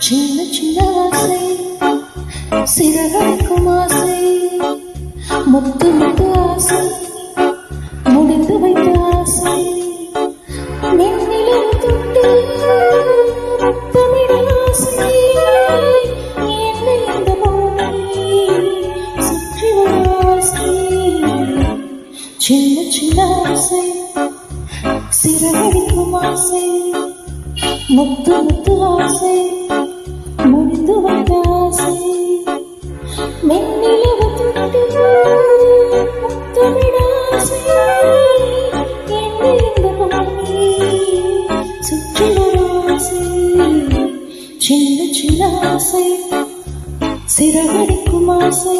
சின்ன சின்ன ஆசை சிறகடிக்கும் ஆசை முத்து முத்து ஆசை முடிந்து வைத்த ஆசை மென்னிலும் தொட்டு முத்தமிட ஆசை என்னை இந்த பூமி சுற்றி வர ஆசை சின்ன சின்ன ஆசை சிறகடிக்கும் ஆசை முத்து முத்து ஆசை முடிந்து வைத்த ஆசை மென்னிலவு தொட்டு முத்தமிட ஆசை என்னை இந்த பூமி சுற்றி வர ஆசை சின்ன சின்ன ஆசை சிறகடிக்கும் ஆசை